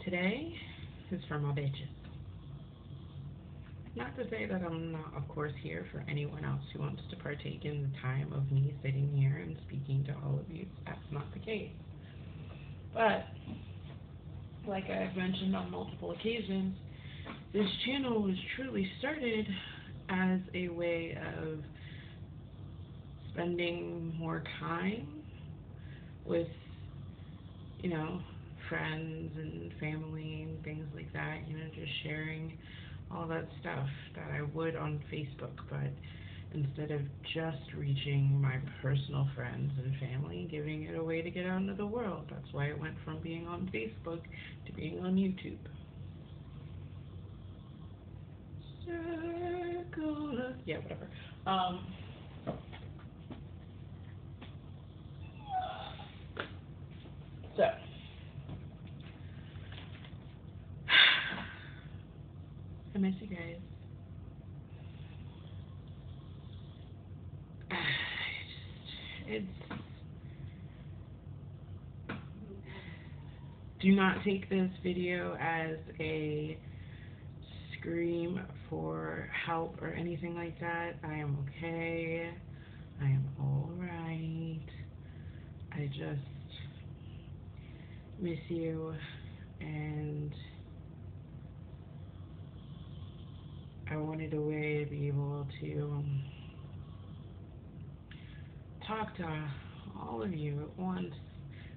today is for my bitches. Not to say that I'm not, of course, here for anyone else who wants to partake in the time of me sitting here and speaking to all of you. That's not the case. But, like I've mentioned on multiple occasions, this channel was truly started as a way of spending more time with, you know, friends and family and things like that, just sharing all that stuff that I would on Facebook, but instead of just reaching my personal friends and family, giving it away to get out into the world. That's why it went from being on Facebook to being on YouTube. Circle of, yeah, whatever. So, I miss you guys. It's do not take this video as a scream for help or anything like that. I am okay. I am alright. I just miss you, and I wanted a way to be able to talk to all of you at once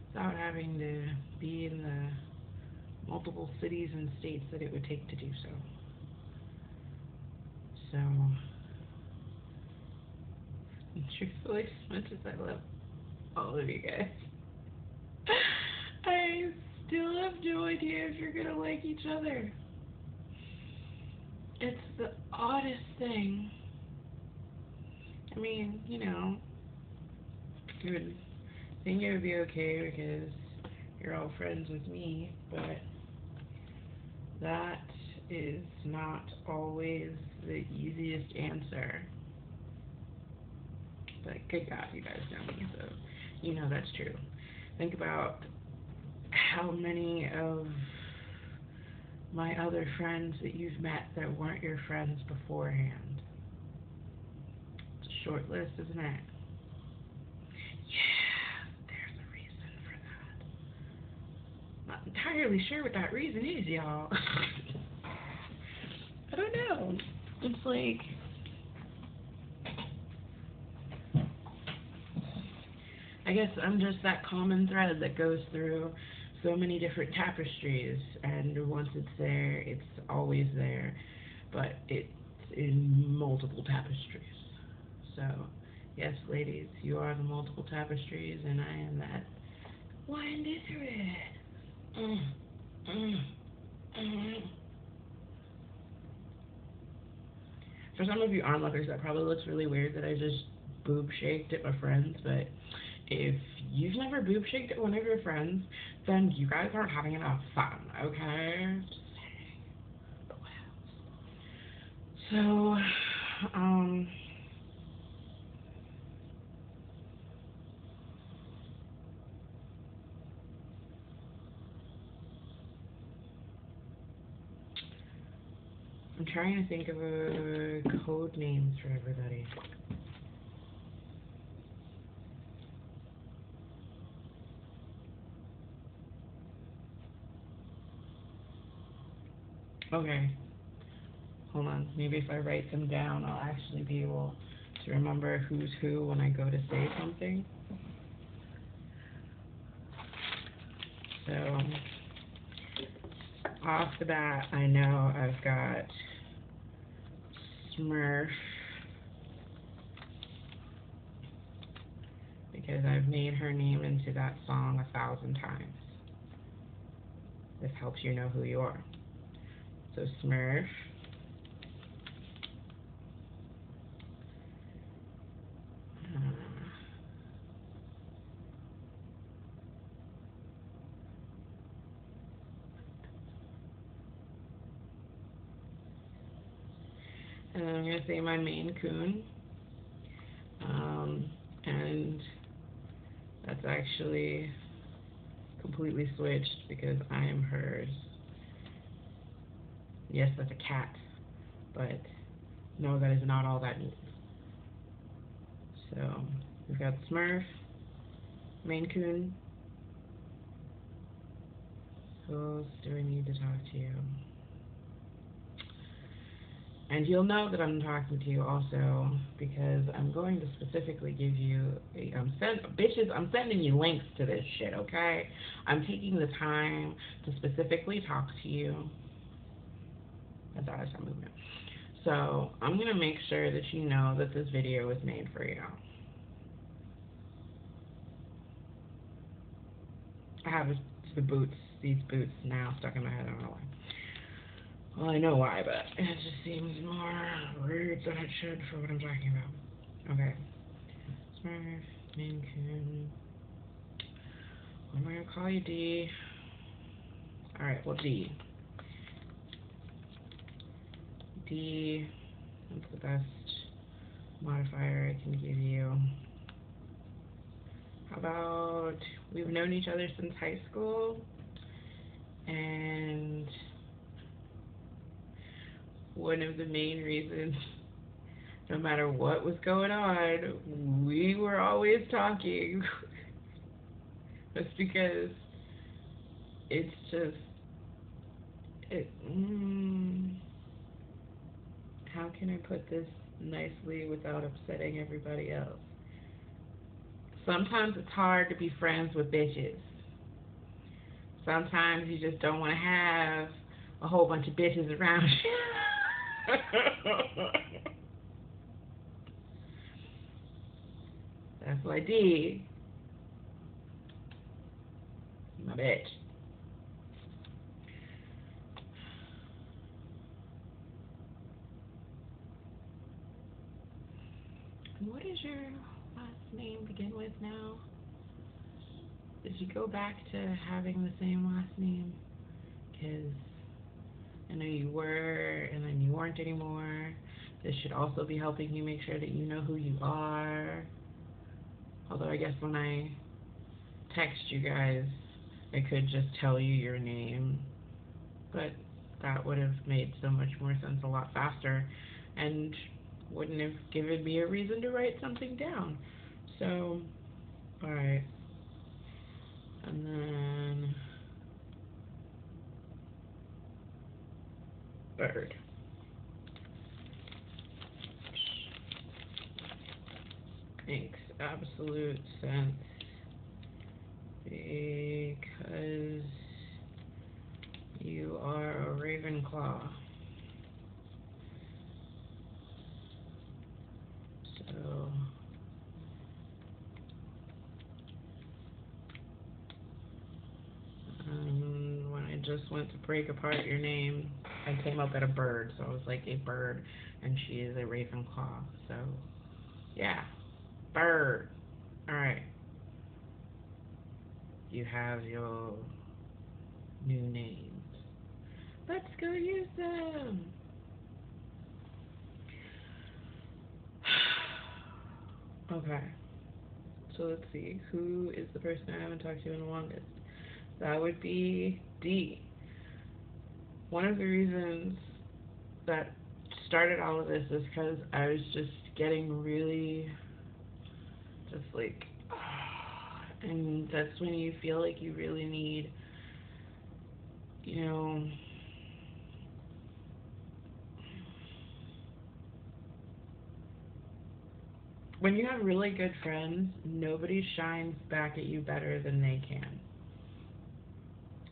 without having to be in the multiple cities and states that it would take to do so. So, truthfully, as much as I love all of you guys, I still have no idea if you're gonna like each other. It's the oddest thing. I mean, you would think it would be okay because you're all friends with me, but that is not always the easiest answer. But good God, you guys know me, so you know that's true. Think about how many of my other friends that you've met that weren't your friends beforehand. It's a short list, isn't it? Yeah, there's a reason for that. Not entirely sure what that reason is, y'all. I don't know. It's like, I guess I'm just that common thread that goes through so many different tapestries, and once it's there, it's always there, but it's in multiple tapestries. So, yes, ladies, you are the multiple tapestries, and I am that one thread. Mm, mm, mm. For some of you onlookers, that probably looks really weird that I just boob shaked at my friends, but if you've never boob shaked at one of your friends, then you guys aren't having enough fun, okay? So, I'm trying to think of a code names for everybody. Okay, hold on. Maybe if I write them down, I'll actually be able to remember who's who when I go to say something. So, off the bat, I know I've got Smurf, because I've made her name into that song 1,000 times. This helps you know who you are. So Smurf. And then I'm going to say my Maine Coon. And that's actually completely switched because I am hers. Yes, that's a cat, but no, that is not all that means. So we've got Smurf, Maine Coon. Who else do I need to talk to you? And you'll know that I'm talking to you also because I'm going to specifically give you bitches, I'm sending you links to this shit, okay? I'm taking the time to specifically talk to you. That's how I start movement. So I'm gonna make sure that you know that this video was made for you. I have these boots now stuck in my head. I don't know why. Well, I know why, but it just seems more rude than it should for what I'm talking about. Okay. Smurf, Maine Coon. What am I gonna call you, D? Alright, well, D. D, that's the best modifier I can give you. How about, we've known each other since high school, and one of the main reasons, no matter what was going on, we were always talking. That's because it's just, how can I put this nicely without upsetting everybody else? Sometimes it's hard to be friends with bitches. Sometimes you just don't want to have a whole bunch of bitches around you. That's what I did. My bitch. What is your last name begin with now? Did you go back to having the same last name? Because I know you were, and then you weren't anymore. This should also be helping you make sure that you know who you are. Although I guess when I text you guys, I could just tell you your name. But that would have made so much more sense a lot faster and wouldn't have given me a reason to write something down. So, alright. And then bird. Makes absolute sense because you are a Ravenclaw. So when I just went to break apart your name, I came up at a bird, so I was like a bird, and she is a Ravenclaw. So yeah, bird. All right, you have your new names. Let's go use them. Okay, so let's see. Who is the person I haven't talked to in the longest? That would be D. One of the reasons that started all of this is because I was just getting really, just like, and that's when you feel like you really need, you know, when you have really good friends, nobody shines back at you better than they can.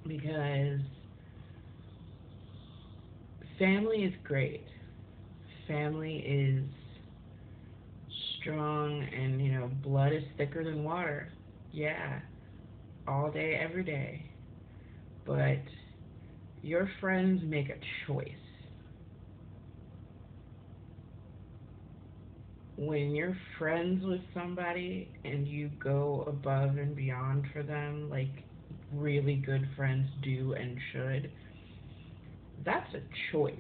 Because family is great. Family is strong and, you know, blood is thicker than water. Yeah, all day, every day. But your friends make a choice. When you're friends with somebody and you go above and beyond for them, like really good friends do and should, that's a choice.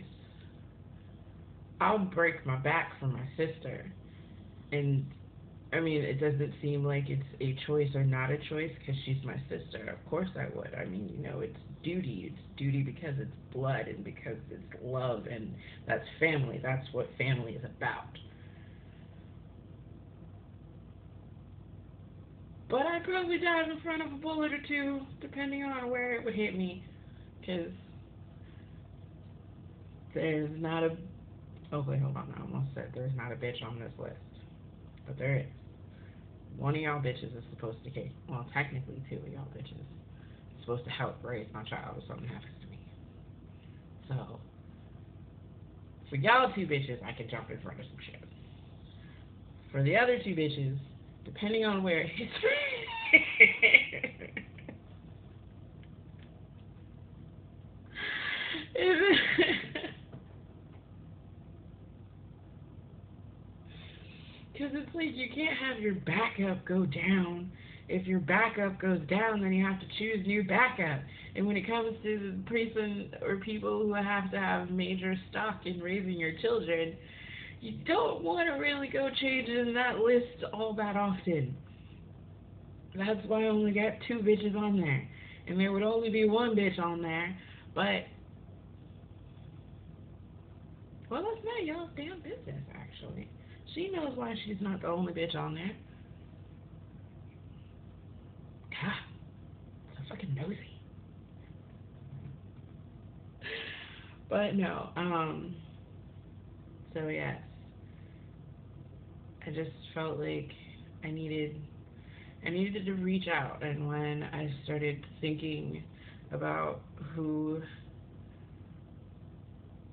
I'll break my back for my sister, and I mean, it doesn't seem like it's a choice or not a choice because she's my sister. Of course I would. I mean, you know, it's duty. It's duty because it's blood and because it's love and that's family. That's what family is about. But I'd probably dive in front of a bullet or two, depending on where it would hit me. Because there's not a. Oh, wait, hold on. I almost said there's not a bitch on this list. But there is. One of y'all bitches is supposed to get. Well, technically, two of y'all bitches is supposed to help raise my child if something happens to me. So, for y'all two bitches, I can jump in front of some shit. For the other two bitches, depending on where it hits because it's like you can't have your backup go down. If your backup goes down, then you have to choose new backup. And when it comes to the person or people who have to have major stock in raising your children, you don't want to really go changing that list all that often. That's why I only got two bitches on there. And there would only be one bitch on there. But, well, that's not y'all's damn business, actually. She knows why she's not the only bitch on there. God, so fucking nosy. But no, so yes. I just felt like I needed to reach out, and when I started thinking about who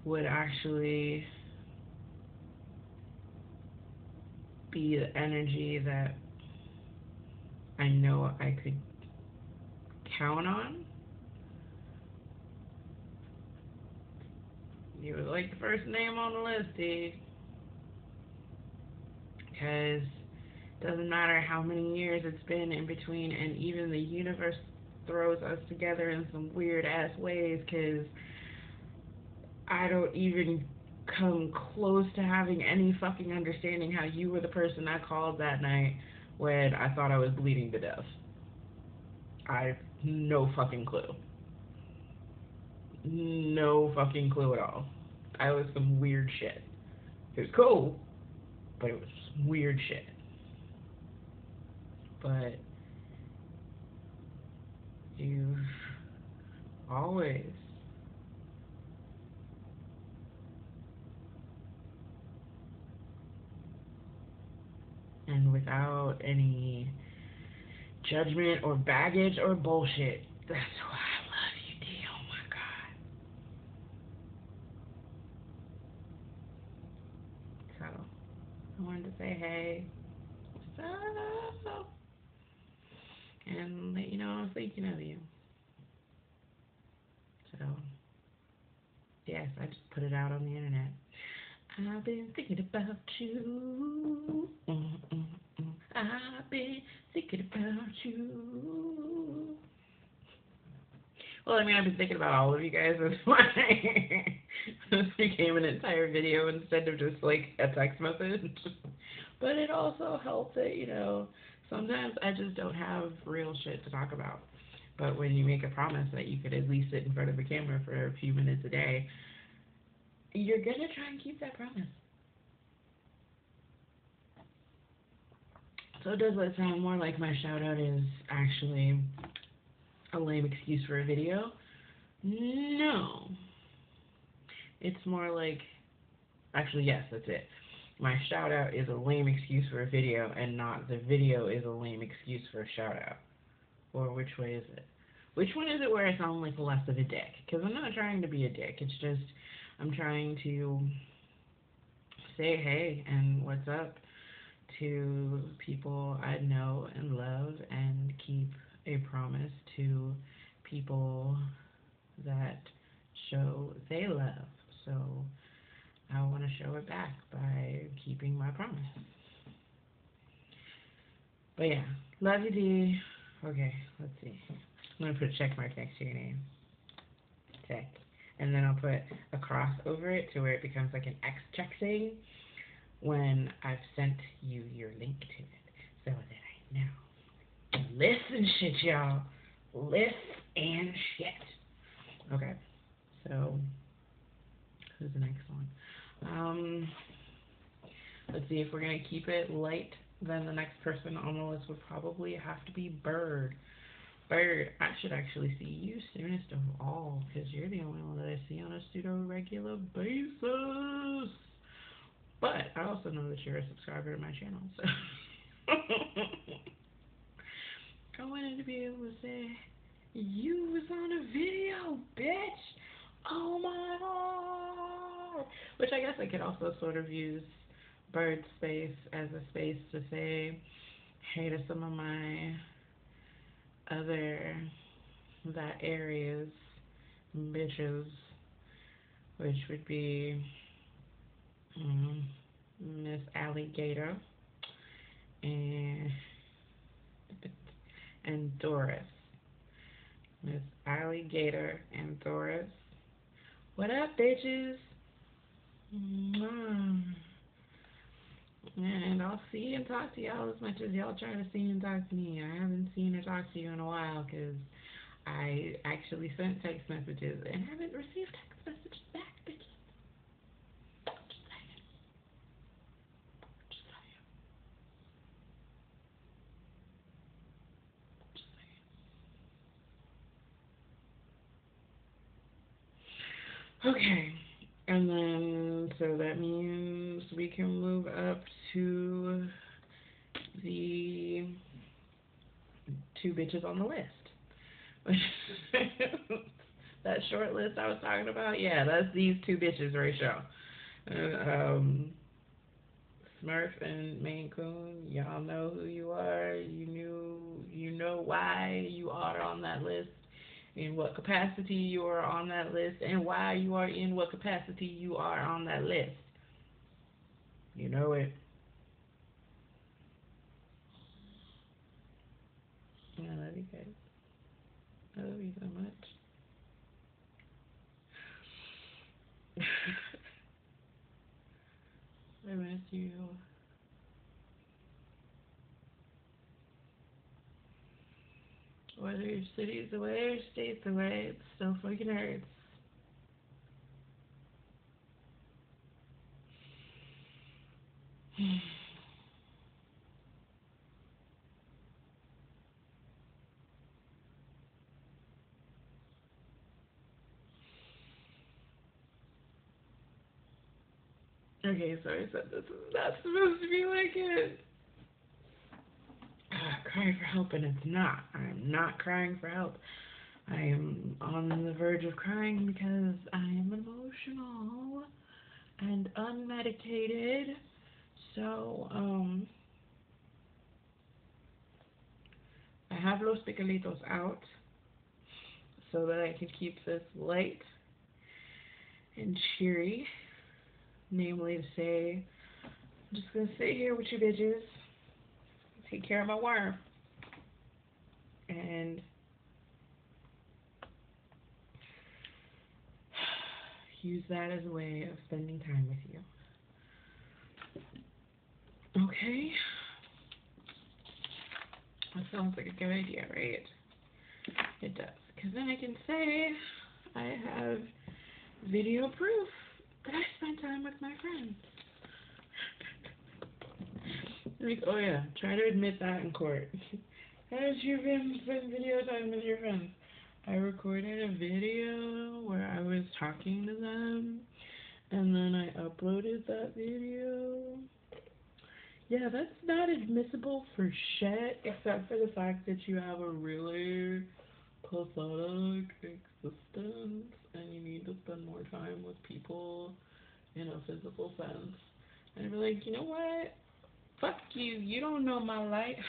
would actually be the energy that I know I could count on, you was like the first name on the list, D. Because it doesn't matter how many years it's been in between, and even the universe throws us together in some weird ass ways, because I don't even come close to having any fucking understanding how you were the person I called that night when I thought I was bleeding to death. I have no fucking clue. No fucking clue at all. I was some weird shit. It was cool, but it was some weird shit. But you've always and without any judgment or baggage or bullshit. That's why I love you, D. Oh my God. So, I wanted to say hey. So, and let you know I was thinking of you. So, yes, I just put it out on the internet. I've been thinking about you. I've been thinking about you. Well, I mean, I've been thinking about all of you guys. That's why this became an entire video instead of just like a text message. But it also helps that, you know, sometimes I just don't have real shit to talk about. But when you make a promise that you could at least sit in front of a camera for a few minutes a day, you're going to try and keep that promise. So does that sound more like my shout out is actually a lame excuse for a video? No. It's more like, actually, yes, that's it. My shout out is a lame excuse for a video, and not the video is a lame excuse for a shout out. Or which way is it? Which one is it where I sound like less of a dick? Because I'm not trying to be a dick. It's just I'm trying to say hey and what's up to people I know and love, and keep a promise to people that show they love. So I want to show it back by keeping my promise. But yeah, love you, D. Okay, let's see. I'm going to put a check mark next to your name. Check. And then I'll put a cross over it to where it becomes like an X check thing when I've sent you your link to it. So that I know. Listen shit, y'all. List and shit. Okay. So who's the next one? Let's see, if we're gonna keep it light, then the next person on the list would probably have to be Bird. Bird, I should actually see you soonest of all, because you're the only one that I see on a pseudo-regular basis. But I also know that you're a subscriber to my channel, so I wanted to be able to say, you was on a video, bitch! Oh my god! Which I guess I could also sort of use Bird Space as a space to say hey to some of my other that areas bitches, which would be Miss Alligator and Doris. Miss Alligator and Doris. What up, bitches? And I'll see and talk to y'all as much as y'all try to see and talk to me. I haven't seen or talked to you in a while because I actually sent text messages and haven't received text messages back, bitches. Just saying. Just saying. Just saying. Okay. And then, so that means we can move up to the two bitches on the list. That short list I was talking about, yeah, that's these two bitches right now. Smurf and Maine Coon, y'all know who you are. You know why you are on that list, in what capacity you are on that list, and why you are in what capacity you are on that list. You know it. I love you guys. I love you so much. I miss you. Whether your city's away or state's away, it still fucking hurts. Okay, so I said this is not supposed to be like it. Crying for help, and it's not. I am not crying for help. I am on the verge of crying because I am emotional and unmedicated. So, I have Los Picalitos out so that I can keep this light and cheery. Namely to say, I'm just gonna sit here with you bitches, take care of my worm, and use that as a way of spending time with you. Okay? That sounds like a good idea, right? It does. Because then I can say I have video proof that I spent time with my friends. Like, oh yeah, try to admit that in court. Has you been spending video time with your friends? I recorded a video where I was talking to them, and then I uploaded that video. Yeah, that's not admissible for shit, except for the fact that you have a really pathetic existence, and you need to spend more time with people in a physical sense. And I'd be like, you know what? Fuck you. You don't know my life.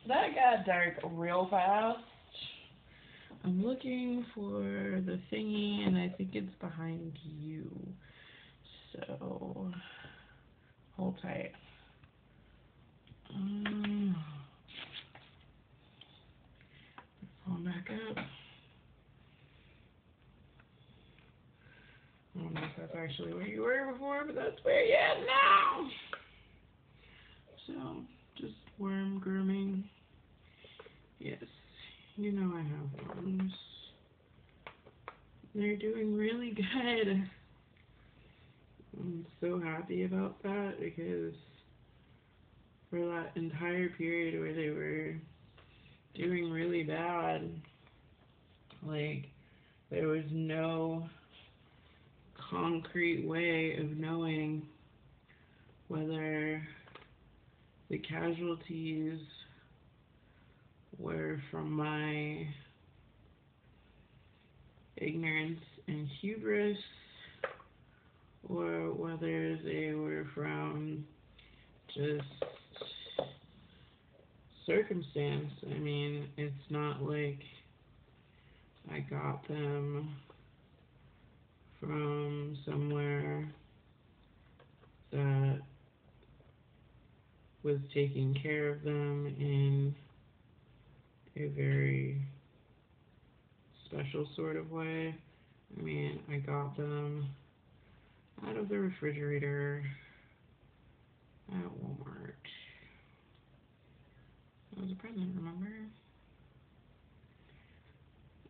That got dark real fast. I'm looking for the thingy, and I think it's behind you. So, hold tight. Phone back up. I don't know if that's actually where you were before, but that's where you're at now. So, just worm grooming. Yes, you know I have worms. They're doing really good. I'm so happy about that because for that entire period where they were doing really bad, like, there was no concrete way of knowing whether the casualties were from my ignorance and hubris or whether they were from just circumstance. I mean, it's not like I got them from somewhere that was taking care of them in a very special sort of way. I mean, I got them out of the refrigerator at Walmart. That was a present, remember?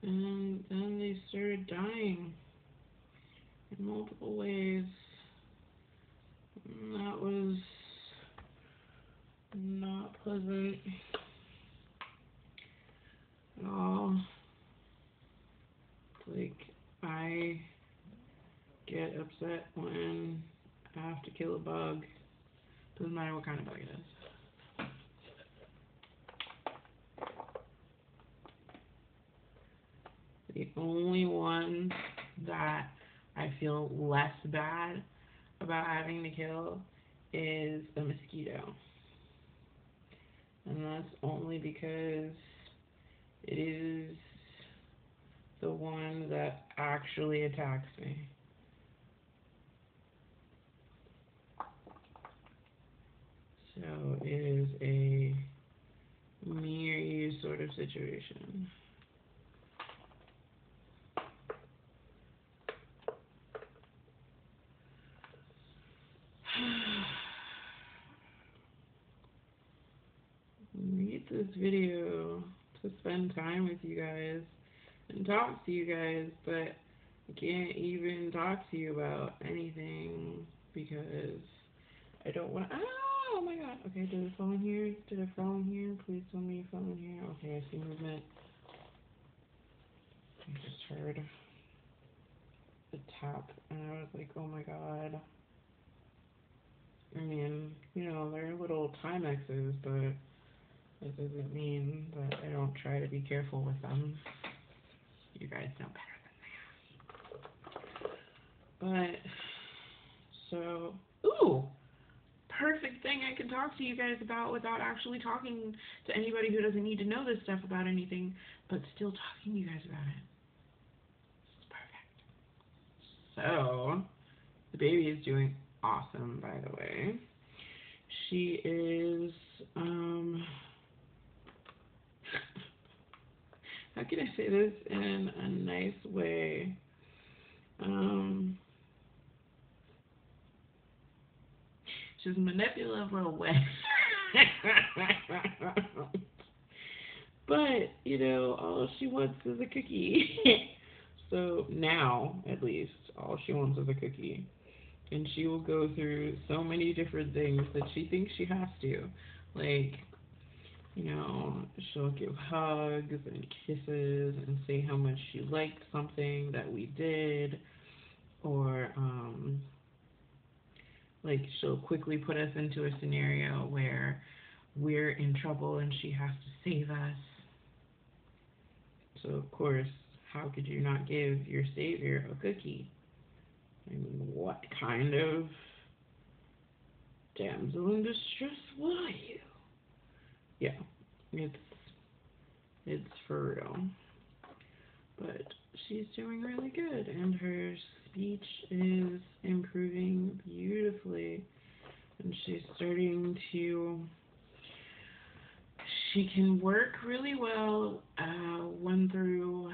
And then they started dying in multiple ways. And that was not pleasant at all. Like, I get upset when I have to kill a bug. Doesn't matter what kind of bug it is. The only one that I feel less bad about having to kill is a mosquito. And that's only because it is the one that actually attacks me. So it is a me or you sort of situation. Read this video to spend time with you guys and talk to you guys, but I can't even talk to you about anything because I don't want to. Oh my god. Okay, did it fall in here? Did it fall in here? Please tell me it fell in here. Okay, I see movement. I just heard the tap and I was like, oh my god. I mean, you know, they're little Timexes, but that doesn't mean that I don't try to be careful with them. You guys know better than that. But, so, ooh! Perfect thing I can talk to you guys about without actually talking to anybody who doesn't need to know this stuff about anything, but still talking to you guys about it. It's perfect. So, the baby is doing awesome, by the way. She is, how can I say this in a nice way? She's a manipulative little way. But, you know, all she wants is a cookie. So now, at least, all she wants is a cookie. And she will go through so many different things that she thinks she has to. Like, you know, she'll give hugs and kisses and say how much she liked something that we did. Or, like, she'll quickly put us into a scenario where we're in trouble and she has to save us. So, of course, how could you not give your savior a cookie? I mean, what kind of damsel in distress were you? Yeah, it's for real. But she's doing really good, and her speech is improving beautifully. And she's starting to, she can work really well 1 through,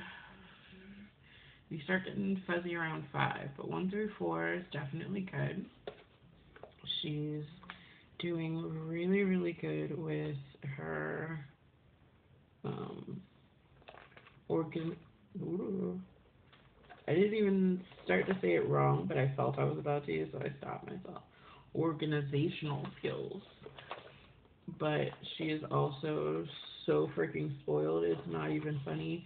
we start getting fuzzy around 5, but 1 through 4 is definitely good. She's doing really, really good with her organ. Ooh. I didn't even start to say it wrong, but I felt I was about to, so I stopped myself. Organizational skills. But she is also so freaking spoiled, it's not even funny.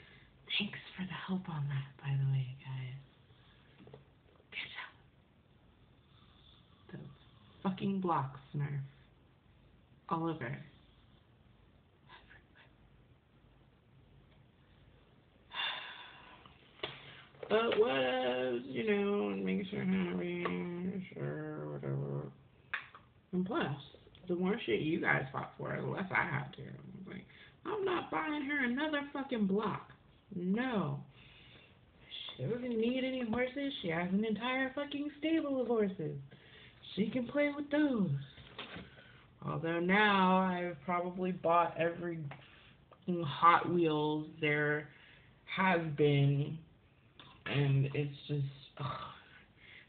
Thanks for the help on that, by the way, guys. Good job. The fucking blocks, Smurf. All over. But what, and making sure happy, sure, whatever. And plus, the more shit you guys fought for, the less I have to. Like, I'm not buying her another fucking block. No. She doesn't need any horses. She has an entire fucking stable of horses. She can play with those. Although now I've probably bought every Hot Wheels there has been, and it's just, ugh.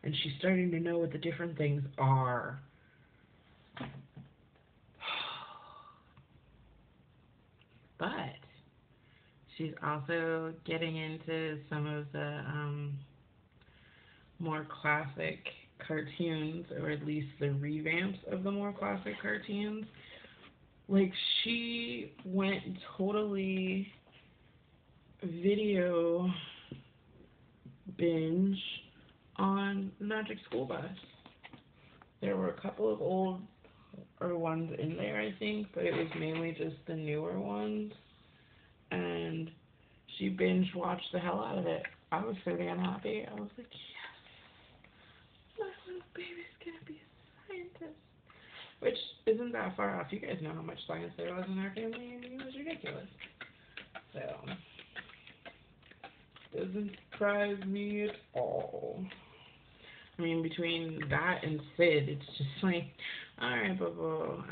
And she's starting to know what the different things are. But she's also getting into some of the more classic cartoons, or at least the revamps of the more classic cartoons. Like, she went totally video binge on Magic School Bus. There were a couple of older ones in there, I think, but it was mainly just the newer ones. And she binge watched the hell out of it. I was so damn happy. I was like, yes, my little baby's gonna be a scientist. Which isn't that far off. You guys know how much science there was in our family, and it was ridiculous. So, doesn't surprise me at all. I mean, between that and Sid, it's just like, alright, Bubble,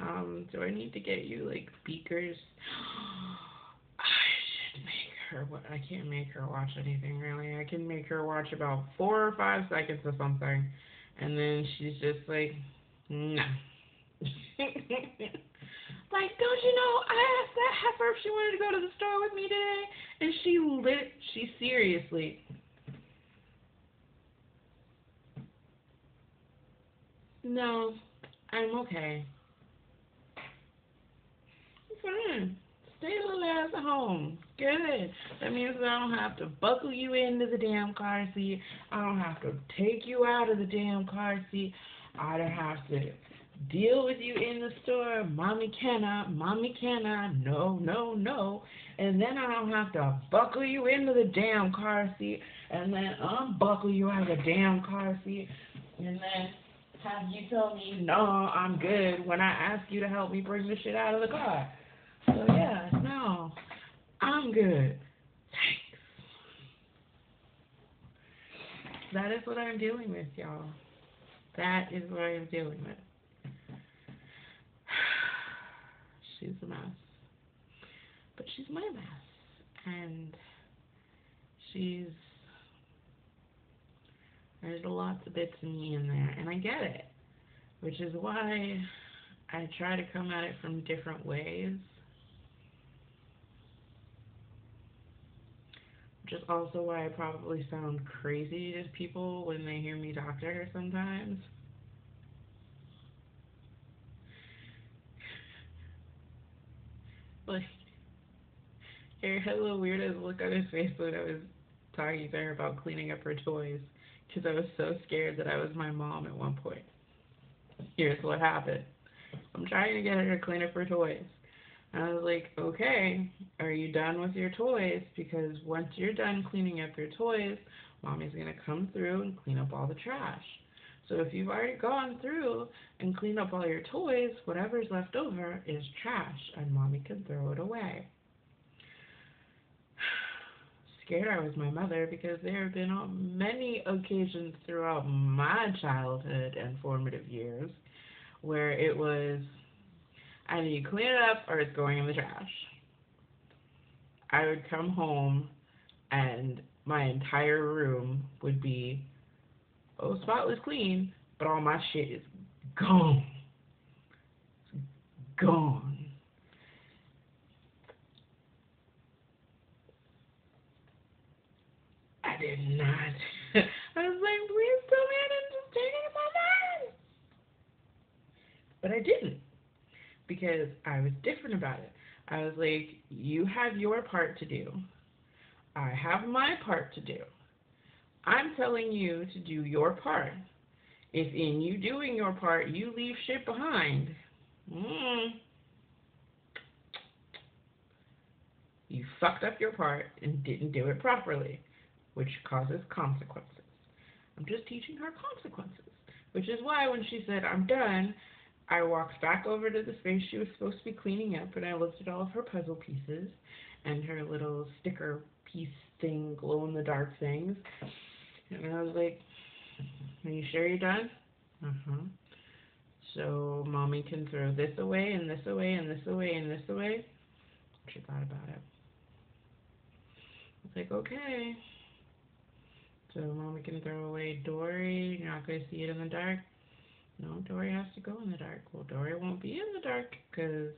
do I need to get you, like, speakers? I should make her, I can't make her watch anything, really. I can make her watch about 4 or 5 seconds of something, and then she's just like, no. Like, don't you know, I asked that heifer if she wanted to go to the store with me today, and she seriously, no, I'm okay. Fine. Stay a little ass at home. Good. That means that I don't have to buckle you into the damn car seat. I don't have to take you out of the damn car seat. I don't have to deal with you in the store. Mommy cannot. No, no, no. And then I don't have to buckle you into the damn car seat. And then unbuckle you out of the damn car seat. And then have you tell me, no, I'm good, when I ask you to help me bring the shit out of the car. So yeah, no, I'm good. Thanks. That is what I'm dealing with, y'all. That is what I'm dealing with. She's a mess. But she's my mess. And there's lots of bits of me in there, and I get it. Which is why I try to come at it from different ways. Which is also why I probably sound crazy to people when they hear me talk to her sometimes. Like, Eric had a little weird ass look on his face when I was talking to her about cleaning up her toys, because I was so scared that I was my mom at one point. Here's what happened. I'm trying to get her to clean up her toys. And I was like, okay, are you done with your toys? Because once you're done cleaning up your toys, Mommy's going to come through and clean up all the trash. So if you've already gone through and cleaned up all your toys, whatever's left over is trash, and Mommy can throw it away. Scared I was my mother, because there have been many occasions throughout my childhood and formative years where it was, either you clean it up or it's going in the trash. I would come home and my entire room would be, spotless clean, but all my shit is gone. gone. I did not. I was like, please tell me I didn't just take it in my mind. But I didn't, because I was different about it. I was like, you have your part to do. I have my part to do. I'm telling you to do your part. If in you doing your part, you leave shit behind, you fucked up your part and didn't do it properly, which causes consequences. I'm just teaching her consequences, which is why when she said, I'm done, I walked back over to the space she was supposed to be cleaning up, and I looked at all of her puzzle pieces and her little sticker piece thing, glow-in-the-dark things, and I was like, are you sure you're done? Uh-huh. So Mommy can throw this away, and this away, and this away, and this away? She thought about it. I was like, okay. So Mommy can throw away Dory. You're not going to see it in the dark? No, Dory has to go in the dark. Well, Dory won't be in the dark because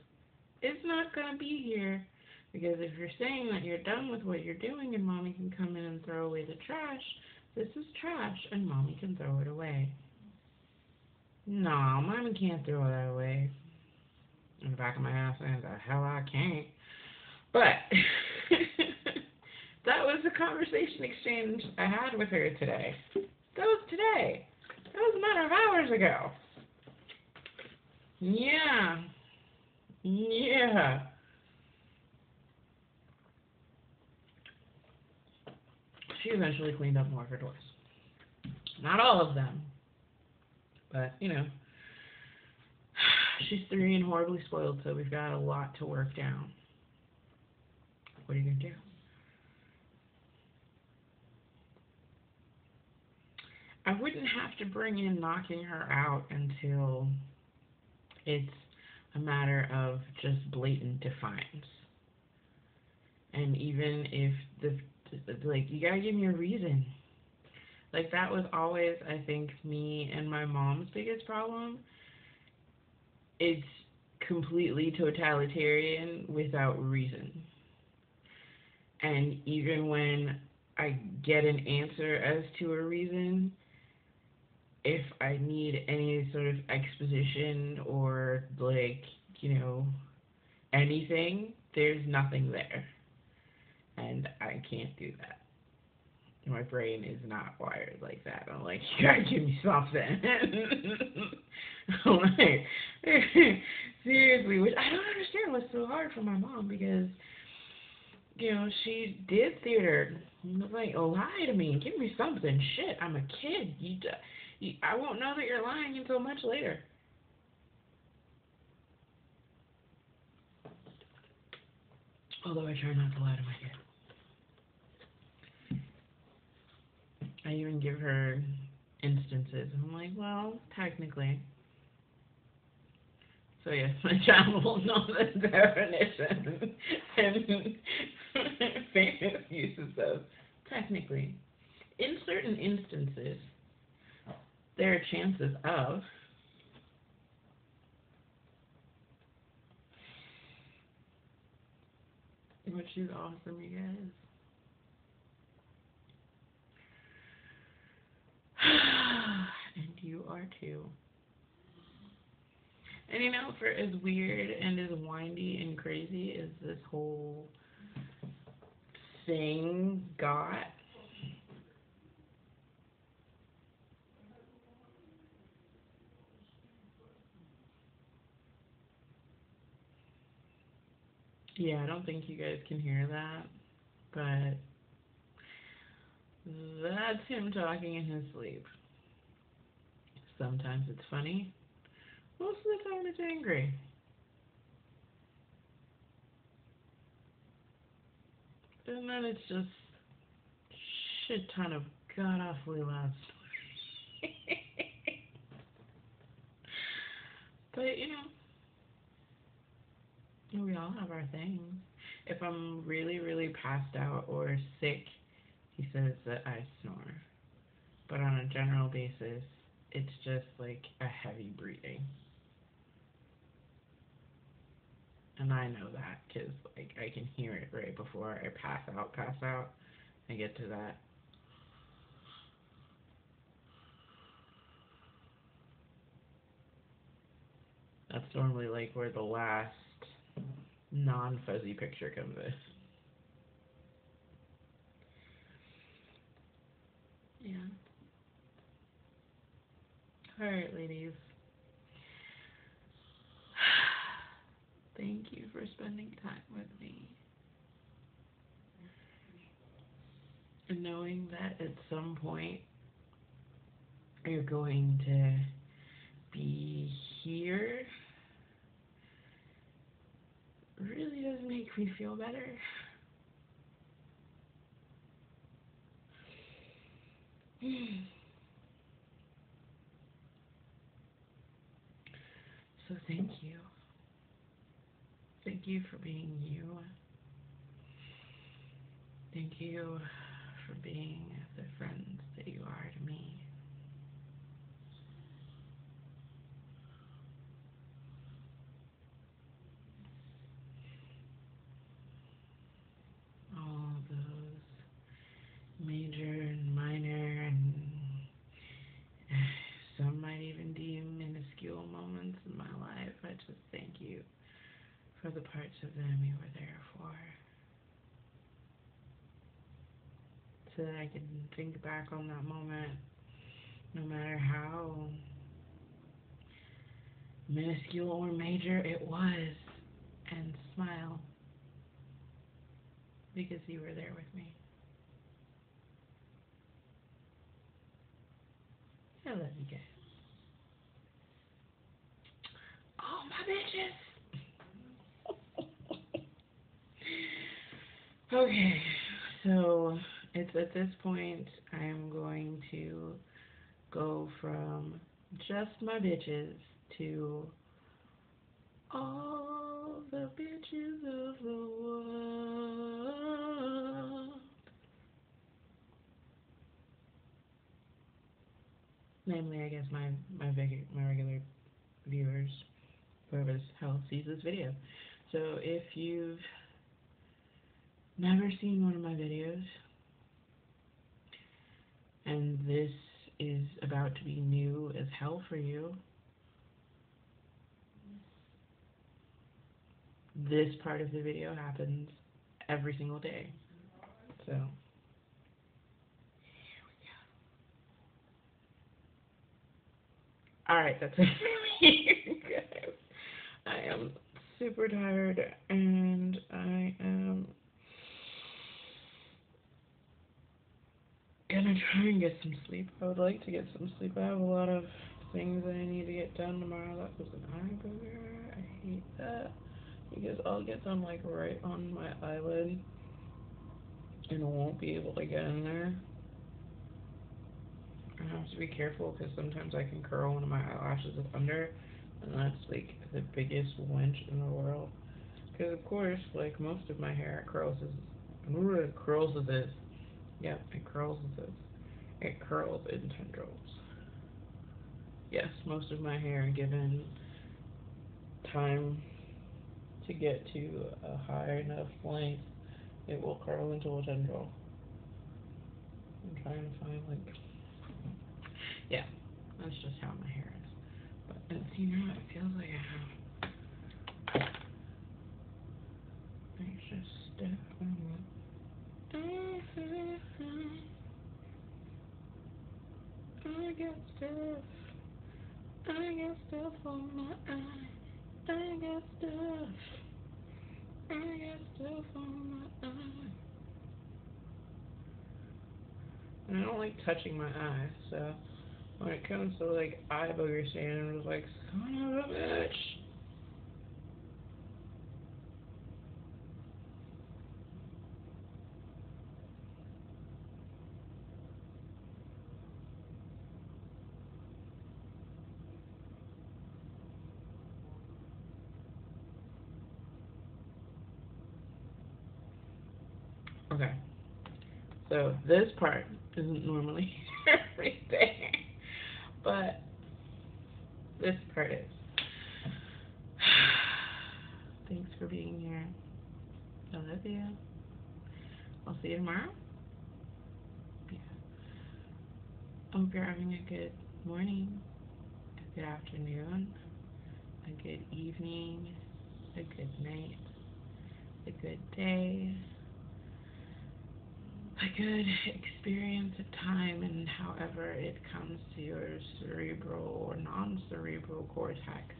it's not going to be here. Because if you're saying that you're done with what you're doing and Mommy can come in and throw away the trash, this is trash and Mommy can throw it away. No, Mommy can't throw that away. In the back of my ass, and the hell I can't. But that was the conversation exchange I had with her today. That was today. That was a matter of hours ago. Yeah. Yeah. She eventually cleaned up more of her toys. Not all of them. But, you know, she's 3 and horribly spoiled, so we've got a lot to work down. What are you going to do? I wouldn't have to bring in knocking her out until it's a matter of just blatant defiance. And even if you gotta give me a reason. Like, that was always, I think, me and my mom's biggest problem. It's completely totalitarian without reason. And even when I get an answer as to a reason, if I need any sort of exposition or, anything, there's nothing there. And I can't do that. My brain is not wired like that. I'm like, you gotta give me something. I'm like, seriously, which I don't understand what's so hard for my mom, because, she did theater. I was like, oh, lie to me. Give me something. Shit, I'm a kid. I won't know that you're lying until much later. Although I try not to lie to my kid. I even give her instances. I'm like, well, technically. So yes, my child will know the definition and famous uses of technically. In certain instances, there are chances of. Which is awesome, you guys. And you are too. And for as weird and as windy and crazy as this whole thing got, yeah, I don't think you guys can hear that, but that's him talking in his sleep. Sometimes it's funny. Most of the time it's angry. And then it's just shit ton of god awfully loud stories. But we all have our things. If I'm really, really passed out or sick, he says that I snore. But on a general basis, it's just like a heavy breathing. And I know that because, like, I can hear it right before I pass out. I get to that. That's normally, like, where the last non-fuzzy picture comes in. Yeah. Alright, ladies. Thank you for spending time with me. And knowing that at some point you're going to be here really does make me feel better. So thank you. Thank you for being you. Thank you for being the friends that you are to me. All those major and minor and some might even deem minuscule moments in my life. I just thank you for the parts of them you were there for. So that I can think back on that moment, no matter how minuscule or major it was, and smile, because you were there with me. I love you guys. Oh, my bitches! Okay, so it's at this point I am going to go from just my bitches to all the bitches of the world. Namely, I guess my regular viewers, whoever the hell sees this video. So if you've never seen one of my videos, and this is about to be new as hell for you, this part of the video happens every single day. So, here we go. Alright, that's it for me, guys. I am super tired, and I am gonna try and get some sleep. I would like to get some sleep. I have a lot of things that I need to get done tomorrow. That was an eye booger. I hate that. Because I'll get them like right on my eyelid and I won't be able to get in there. I have to be careful because sometimes I can curl one of my eyelashes under, and that's like the biggest wench in the world. Because of course, like most of my hair, it curls as this. Yep, it curls as this. It curls in tendrils. Yes, most of my hair, given time to get to a high enough length, it will curl into a tendril. I'm trying to find like, yeah, that's just how my hair is. But and see now it feels like I have just stuff on it. I got stuff. I got stuff on my eye. I got stuff. I got stuff on my eye. And I don't like touching my eyes, so when it comes to like eye booger stain, I was like, son of a bitch. Okay, so this part isn't normally everything, but this part is. Thanks for being here. I love you. I'll see you tomorrow. Yeah. I hope you're having a good morning, a good afternoon, a good evening, a good night, a good day, a good experience of time, and however it comes to your cerebral or non-cerebral cortex.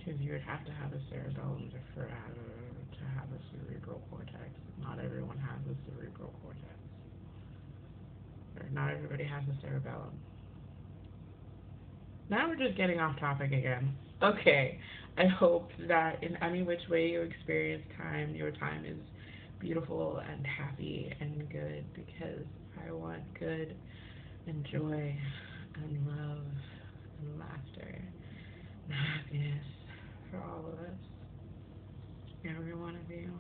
Because you would have to have a cerebellum to have a cerebral cortex. Not everyone has a cerebral cortex. Or not everybody has a cerebellum. Now we're just getting off topic again. Okay, I hope that in any which way you experience time, your time is beautiful and happy and good, because I want good and joy and love and laughter and happiness for all of us, every one of you,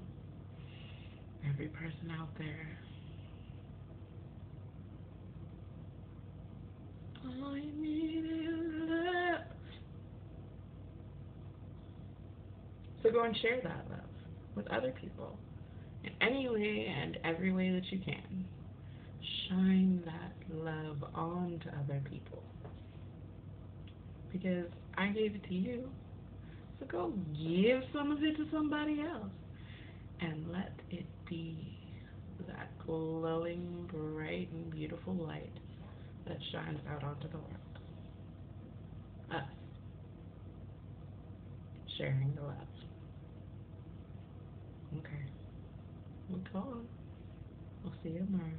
every person out there. All you need is love. So go and share that love with other people in any way and every way that you can. Shine that love on to other people. Because I gave it to you, so go give some of it to somebody else. And let it be that glowing, bright, and beautiful light that shines out onto the world. Us. Sharing the love. Okay. We'll go on. We'll see you tomorrow.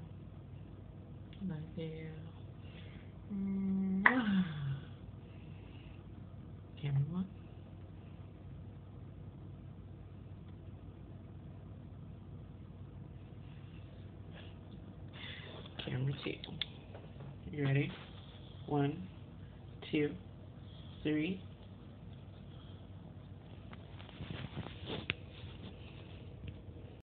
Love you. Camera 1. Camera 2. You ready? 1, 2, 3.